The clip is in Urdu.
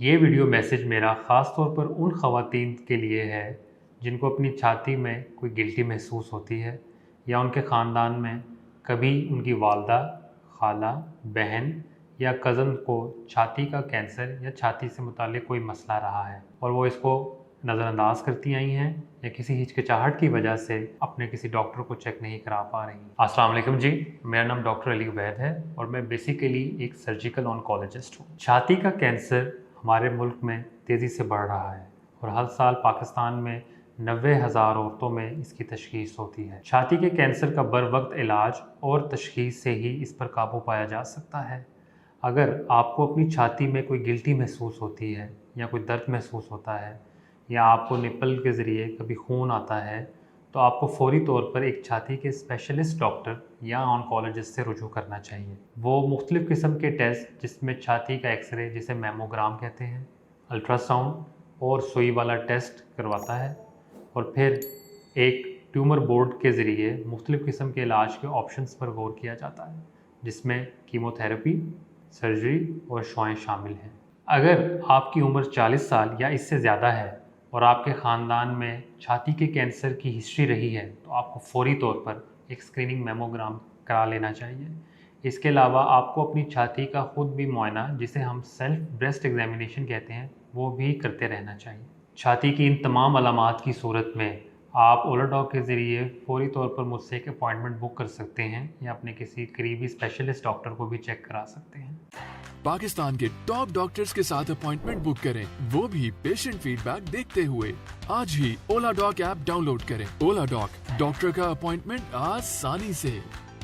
یہ ویڈیو میسیج میرا خاص طور پر ان خواتین کے لیے ہے جن کو اپنی چھاتی میں کوئی گلٹی محسوس ہوتی ہے یا ان کے خاندان میں کبھی ان کی والدہ، خالہ، بہن یا کزن کو چھاتی کا کینسر یا چھاتی سے متعلق کوئی مسئلہ رہا ہے اور وہ اس کو نظر انداز کرتی آئی ہیں یا کسی ہچکچاہٹ کی وجہ سے اپنے کسی ڈاکٹر کو چیک نہیں کرا پا رہی۔ السلام علیکم جی، میرا نام ڈاکٹر علی عبید ہے اور میں بیسیکلی ایک سرجیکل آنکولوجسٹ ہوں۔ چھاتی کا کینسر ہمارے ملک میں تیزی سے بڑھ رہا ہے اور ہر سال پاکستان میں 90,000 عورتوں میں اس کی تشخیص ہوتی ہے۔ چھاتی کے کینسر کا بر وقت علاج اور تشخیص سے ہی اس پر قابو پایا جا سکتا ہے۔ اگر آپ کو اپنی چھاتی میں کوئی گلٹی محسوس ہوتی ہے یا کوئی درد محسوس ہوتا ہے یا آپ کو نپل کے ذریعے کبھی خون آتا ہے تو آپ کو فوری طور پر ایک چھاتی کے اسپیشلسٹ ڈاکٹر یا آنکولوجسٹ سے رجوع کرنا چاہیے۔ وہ مختلف قسم کے ٹیسٹ جس میں چھاتی کا ایکس رے جسے میموگرام کہتے ہیں، الٹرا ساؤنڈ اور سوئی والا ٹیسٹ کرواتا ہے اور پھر ایک ٹیومر بورڈ کے ذریعے مختلف قسم کے علاج کے آپشنز پر غور کیا جاتا ہے جس میں کیمو تھراپی، سرجری اور شعاعیں شامل ہیں۔ اگر آپ کی عمر 40 سال یا اس سے زیادہ ہے اور آپ کے خاندان میں چھاتی کے کینسر کی ہسٹری رہی ہے تو آپ کو فوری طور پر ایک اسکریننگ میموگرام کرا لینا چاہیے۔ اس کے علاوہ آپ کو اپنی چھاتی کا خود بھی معائنہ جسے ہم سیلف بریسٹ ایگزامینیشن کہتے ہیں وہ بھی کرتے رہنا چاہیے۔ چھاتی کی ان تمام علامات کی صورت میں آپ اولا ڈاک کے ذریعے فوری طور پر مجھ سے ایک اپوائنٹمنٹ بک کر سکتے ہیں یا اپنے کسی قریبی اسپیشلسٹ ڈاکٹر کو بھی چیک کرا سکتے ہیں۔ پاکستان کے ٹاپ ڈاکٹرز کے ساتھ اپوائنٹمنٹ بک کریں، وہ بھی پیشنٹ فیڈ بیک دیکھتے ہوئے۔ آج ہی اولا ڈاک ایپ ڈاؤن لوڈ کریں۔ اولا ڈاک، ڈاکٹر کا اپوائنٹمنٹ آسانی سے۔